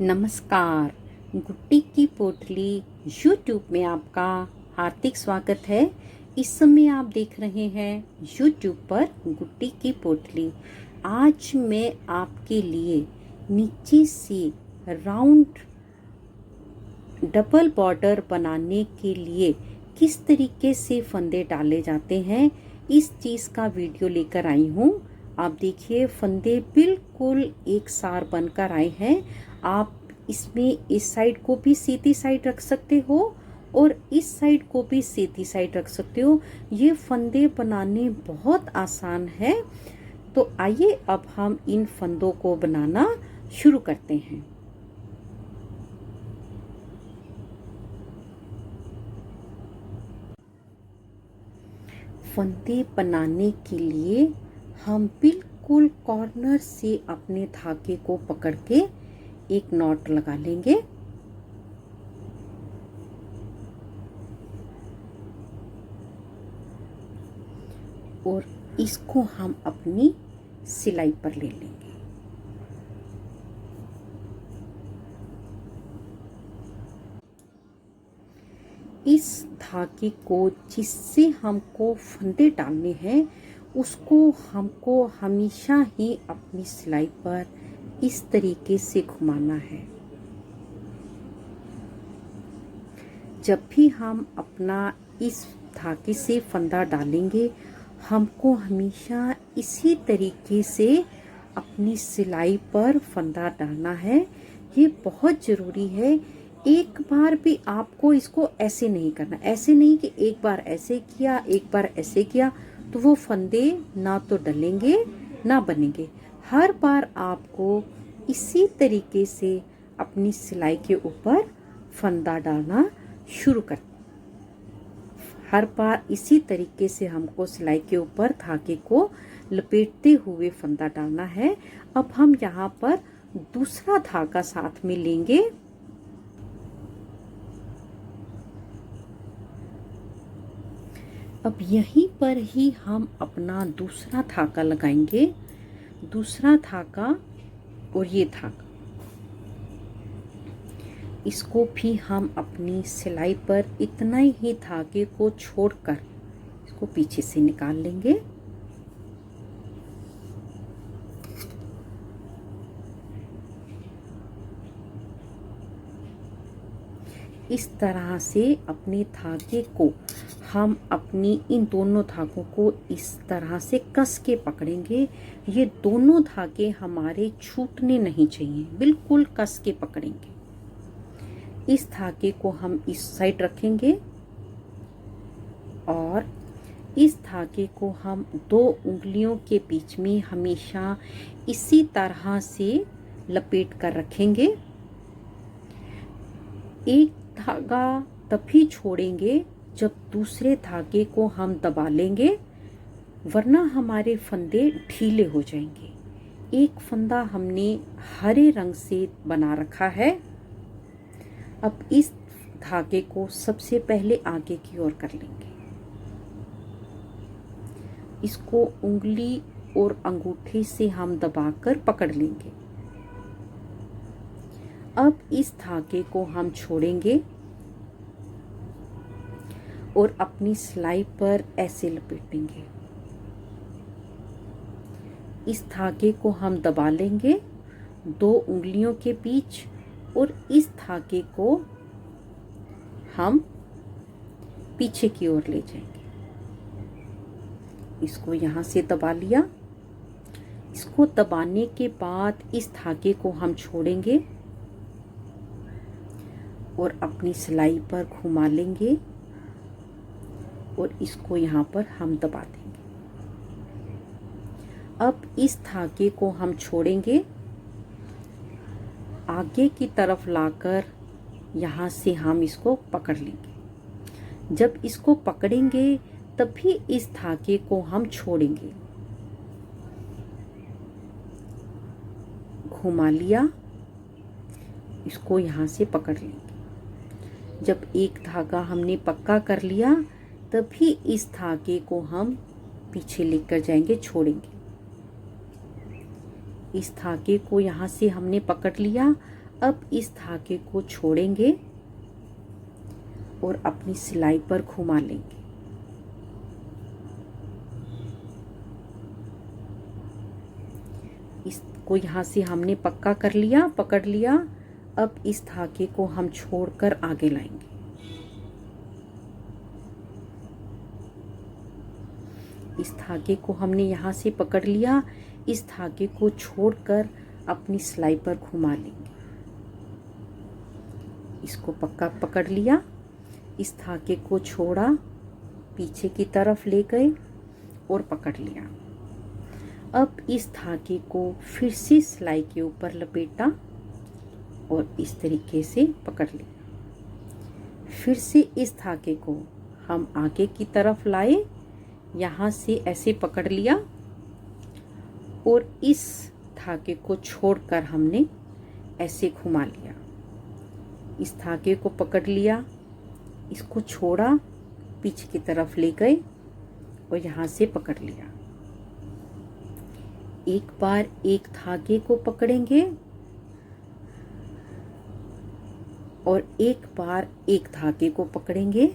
नमस्कार। गुट्टी की पोटली यूट्यूब में आपका हार्दिक स्वागत है। इस समय आप देख रहे हैं यूट्यूब पर गुट्टी की पोटली। आज मैं आपके लिए नीचे से राउंड डबल बॉर्डर बनाने के लिए किस तरीके से फंदे डाले जाते हैं इस चीज़ का वीडियो लेकर आई हूँ। आप देखिए, फंदे बिल्कुल एक सार बनकर आए हैं। आप इसमें इस साइड को भी सीधी साइड रख सकते हो और इस साइड को भी सीधी साइड रख सकते हो। ये फंदे बनाने बहुत आसान है। तो आइए अब हम इन फंदों को बनाना शुरू करते हैं। फंदे बनाने के लिए हम बिल्कुल कॉर्नर से अपने धागे को पकड़ के एक नॉट लगा लेंगे। और इसको हम अपनी सिलाई पर ले लेंगे। इस धागे को जिससे हमको फंदे डालने हैं उसको हमको हमेशा ही अपनी सिलाई पर इस तरीके से घुमाना है। जब भी हम अपना इस धागे से फंदा डालेंगे हमको हमेशा इसी तरीके से अपनी सिलाई पर फंदा डालना है। ये बहुत ज़रूरी है। एक बार भी आपको इसको ऐसे नहीं करना, ऐसे नहीं कि एक बार ऐसे किया एक बार ऐसे किया, तो वो फंदे ना तो डलेंगे ना बनेंगे। हर बार आपको इसी तरीके से अपनी सिलाई के ऊपर फंदा डालना शुरू कर। हर बार इसी तरीके से हमको सिलाई के ऊपर धागे को लपेटते हुए फंदा डालना है। अब हम यहाँ पर दूसरा धागा साथ में लेंगे। अब यहीं पर ही हम अपना दूसरा धागा लगाएंगे। दूसरा धागा और ये धागा, इसको भी हम अपनी सिलाई पर इतना ही धागे को छोड़कर इसको पीछे से निकाल लेंगे। इस तरह से अपने धागे को हम अपनी इन दोनों धागों को इस तरह से कस के पकड़ेंगे। ये दोनों धागे हमारे छूटने नहीं चाहिए, बिल्कुल कस के पकड़ेंगे। इस धागे को हम इस साइड रखेंगे और इस धागे को हम दो उंगलियों के बीच में हमेशा इसी तरह से लपेट कर रखेंगे। एक धागा तभी छोड़ेंगे जब दूसरे धागे को हम दबा लेंगे, वरना हमारे फंदे ढीले हो जाएंगे। एक फंदा हमने हरे रंग से बना रखा है। अब इस धागे को सबसे पहले आगे की ओर कर लेंगे। इसको उंगली और अंगूठे से हम दबाकर पकड़ लेंगे। अब इस धागे को हम छोड़ेंगे और अपनी सिलाई पर ऐसे लपेटेंगे। इस धागे को हम दबा लेंगे दो उंगलियों के बीच और इस धागे को हम पीछे की ओर ले जाएंगे। इसको यहाँ से दबा लिया। इसको दबाने के बाद इस धागे को हम छोड़ेंगे और अपनी सिलाई पर घुमा लेंगे और इसको यहाँ पर हम दबा देंगे। अब इस धागे को हम छोड़ेंगे, आगे की तरफ लाकर यहाँ से हम इसको पकड़ लेंगे। जब इसको पकड़ेंगे तभी इस धागे को हम छोड़ेंगे। घुमा लिया, इसको यहाँ से पकड़ लेंगे। जब एक धागा हमने पक्का कर लिया तभी इस धागे को हम पीछे लेकर जाएंगे, छोड़ेंगे। इस धागे को यहाँ से हमने पकड़ लिया। अब इस धागे को छोड़ेंगे और अपनी सिलाई पर घुमा लेंगे। इसको यहाँ से हमने पक्का कर लिया, पकड़ लिया। अब इस धागे को हम छोड़कर आगे लाएंगे। इस धागे को हमने यहाँ से पकड़ लिया, इस धागे को छोड़कर अपनी सिलाई पर घुमा लेंगे। इसको पक्का पकड़ लिया, इस धागे को छोड़ा, पीछे की तरफ ले गए और पकड़ लिया। अब इस धागे को फिर से सिलाई के ऊपर लपेटा और इस तरीके से पकड़ लिया। फिर से इस धागे को हम आगे की तरफ लाए, यहाँ से ऐसे पकड़ लिया और इस धागे को छोड़कर हमने ऐसे घुमा लिया। इस धागे को पकड़ लिया, इसको छोड़ा, पीछे की तरफ ले गए और यहाँ से पकड़ लिया। एक बार एक धागे को पकड़ेंगे और एक बार एक धागे को पकड़ेंगे।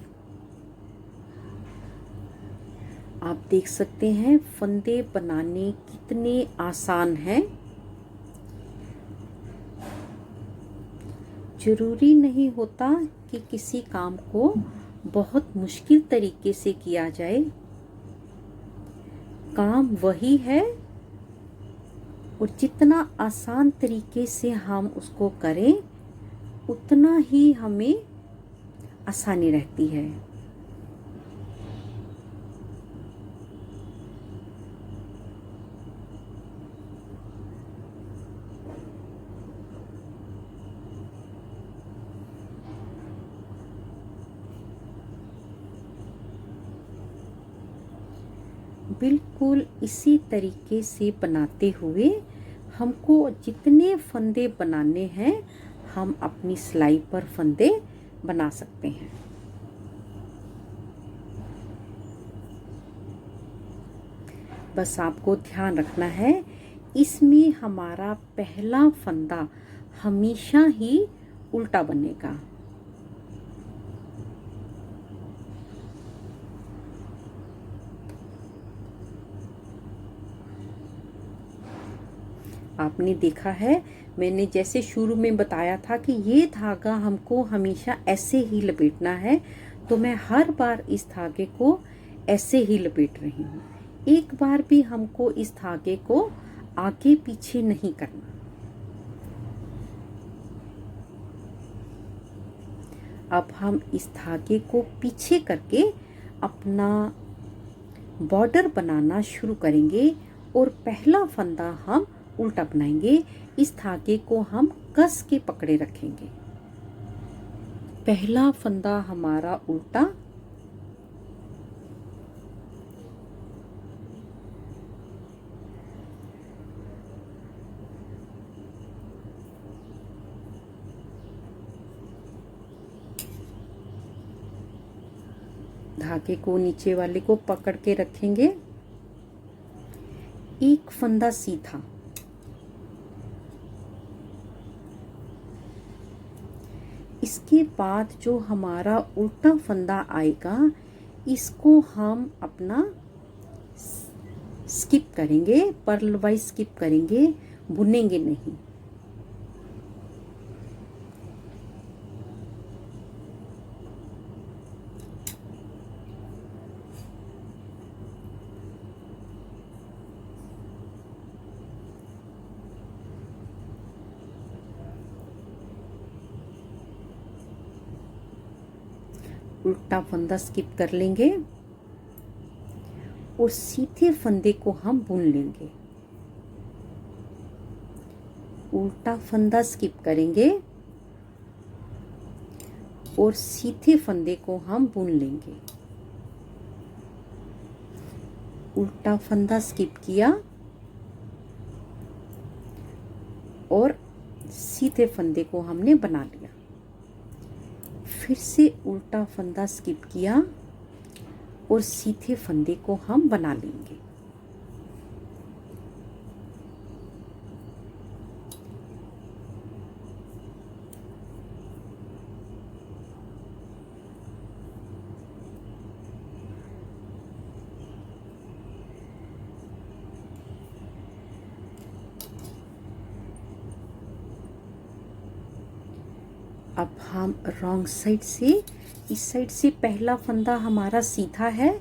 आप देख सकते हैं फंदे बनाने कितने आसान हैं। जरूरी नहीं होता कि किसी काम को बहुत मुश्किल तरीके से किया जाए। काम वही है और जितना आसान तरीके से हम उसको करें उतना ही हमें आसानी रहती है। बिल्कुल इसी तरीके से बनाते हुए हमको जितने फंदे बनाने हैं हम अपनी सिलाई पर फंदे बना सकते हैं। बस आपको ध्यान रखना है, इसमें हमारा पहला फंदा हमेशा ही उल्टा बनेगा। आपने देखा है, मैंने जैसे शुरू में बताया था कि ये धागा हमको हमेशा ऐसे ही लपेटना है, तो मैं हर बार इस धागे को ऐसे ही लपेट रही हूँ। एक बार भी हमको इस धागे को आगे पीछे नहीं करना। अब हम इस धागे को पीछे करके अपना बॉर्डर बनाना शुरू करेंगे और पहला फंदा हम उल्टा बनाएंगे। इस धागे को हम कस के पकड़े रखेंगे। पहला फंदा हमारा उल्टा, धागे को नीचे वाले को पकड़ के रखेंगे। एक फंदा सीधा, इसके बाद जो हमारा उल्टा फंदा आएगा इसको हम अपना स्किप करेंगे, पर्ल वाइज स्किप करेंगे, बुनेंगे नहीं। उल्टा फंदा स्किप कर लेंगे और सीधे फंदे को हम बुन लेंगे। उल्टा फंदा स्किप करेंगे और सीधे फंदे को हम बुन लेंगे। उल्टा फंदा स्किप किया और सीधे फंदे को हमने बना लिया। फिर से उल्टा फंदा स्किप किया और सीधे फंदे को हम बना लेंगे। अब हम रॉन्ग साइड से, इस साइड से पहला फंदा हमारा सीधा है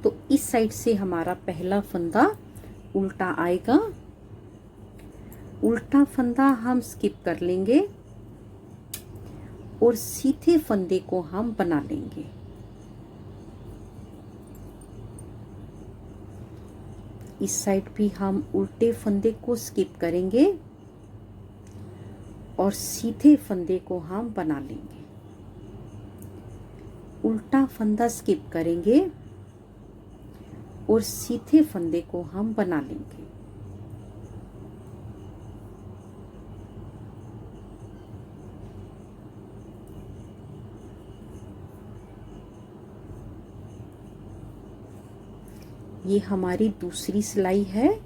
तो इस साइड से हमारा पहला फंदा उल्टा आएगा। उल्टा फंदा हम स्किप कर लेंगे और सीधे फंदे को हम बना लेंगे। इस साइड भी हम उल्टे फंदे को स्किप करेंगे और सीधे फंदे को हम बना लेंगे। उल्टा फंदा स्किप करेंगे और सीधे फंदे को हम बना लेंगे। ये हमारी दूसरी सिलाई है।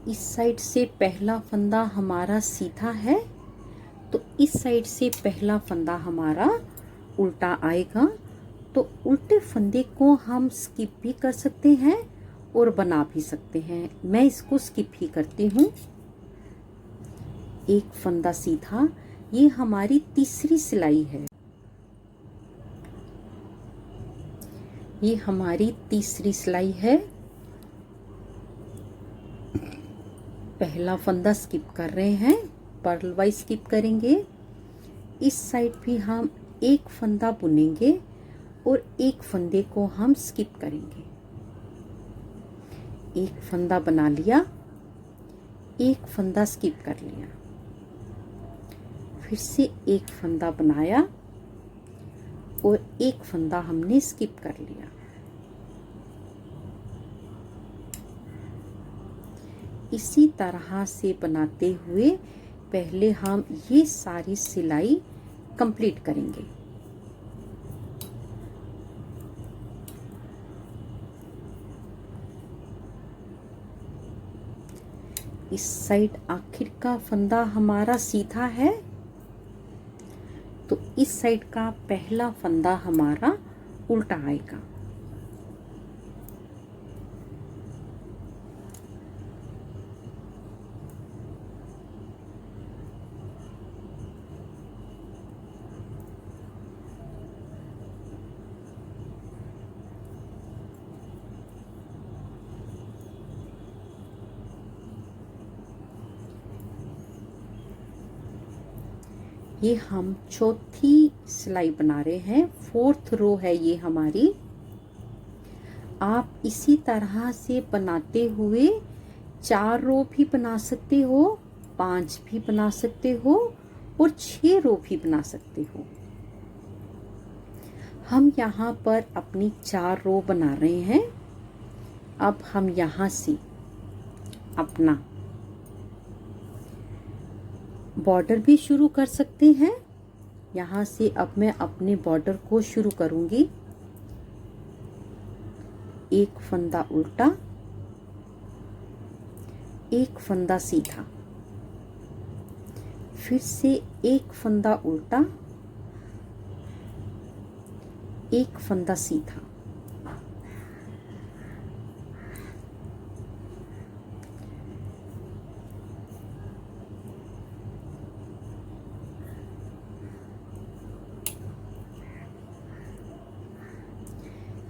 इस साइड से पहला फंदा हमारा सीधा है तो इस साइड से पहला फंदा हमारा उल्टा आएगा। तो उल्टे फंदे को हम स्किप भी कर सकते हैं और बना भी सकते हैं। मैं इसको स्किप ही करती हूँ। एक फंदा सीधा, ये हमारी तीसरी सिलाई है। ये हमारी तीसरी सिलाई है। पहला फंदा स्किप कर रहे हैं, पर्ल वाइज स्किप करेंगे। इस साइड भी हम एक फंदा बुनेंगे और एक फंदे को हम स्किप करेंगे। एक फंदा बना लिया, एक फंदा स्किप कर लिया, फिर से एक फंदा बनाया और एक फंदा हमने स्किप कर लिया। इसी तरह से बनाते हुए पहले हम ये सारी सिलाई कंप्लीट करेंगे। इस साइड आखिर का फंदा हमारा सीधा है तो इस साइड का पहला फंदा हमारा उल्टा आएगा। ये हम चौथी सिलाई बना रहे हैं, फोर्थ रो है ये हमारी। आप इसी तरह से बनाते हुए 4 रो भी बना सकते हो, 5 भी बना सकते हो और 6 रो भी बना सकते हो। हम यहाँ पर अपनी 4 रो बना रहे हैं। अब हम यहाँ से अपना बॉर्डर भी शुरू कर सकते हैं। यहाँ से अब मैं अपने बॉर्डर को शुरू करूंगी। एक फंदा उल्टा, एक फंदा सीधा, फिर से एक फंदा उल्टा, एक फंदा सीधा,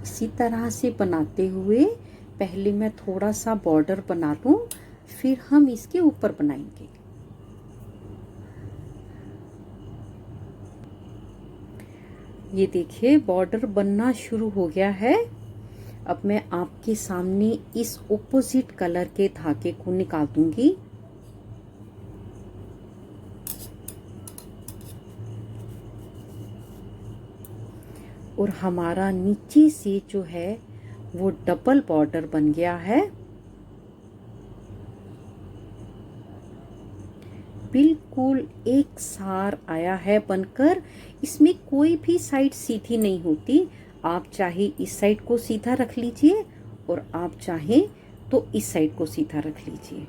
इसी तरह से बनाते हुए पहले मैं थोड़ा सा बॉर्डर बना लूं, फिर हम इसके ऊपर बनाएंगे। ये देखिए बॉर्डर बनना शुरू हो गया है। अब मैं आपके सामने इस ऑपोजिट कलर के धागे को निकाल दूंगी। और हमारा नीचे से जो है वो डबल बॉर्डर बन गया है। बिल्कुल एक सार आया है बनकर। इसमें कोई भी साइड सीधी नहीं होती। आप चाहे इस साइड को सीधा रख लीजिए और आप चाहे तो इस साइड को सीधा रख लीजिए।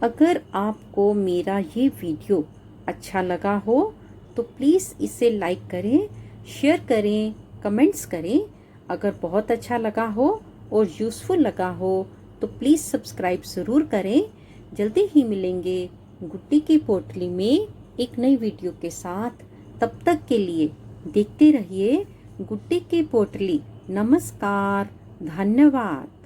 अगर आपको मेरा ये वीडियो अच्छा लगा हो तो प्लीज़ इसे लाइक करें, शेयर करें, कमेंट्स करें। अगर बहुत अच्छा लगा हो और यूज़फुल लगा हो तो प्लीज़ सब्सक्राइब ज़रूर करें। जल्दी ही मिलेंगे गुड्डी की पोटली में एक नई वीडियो के साथ। तब तक के लिए देखते रहिए गुड्डी की पोटली। नमस्कार, धन्यवाद।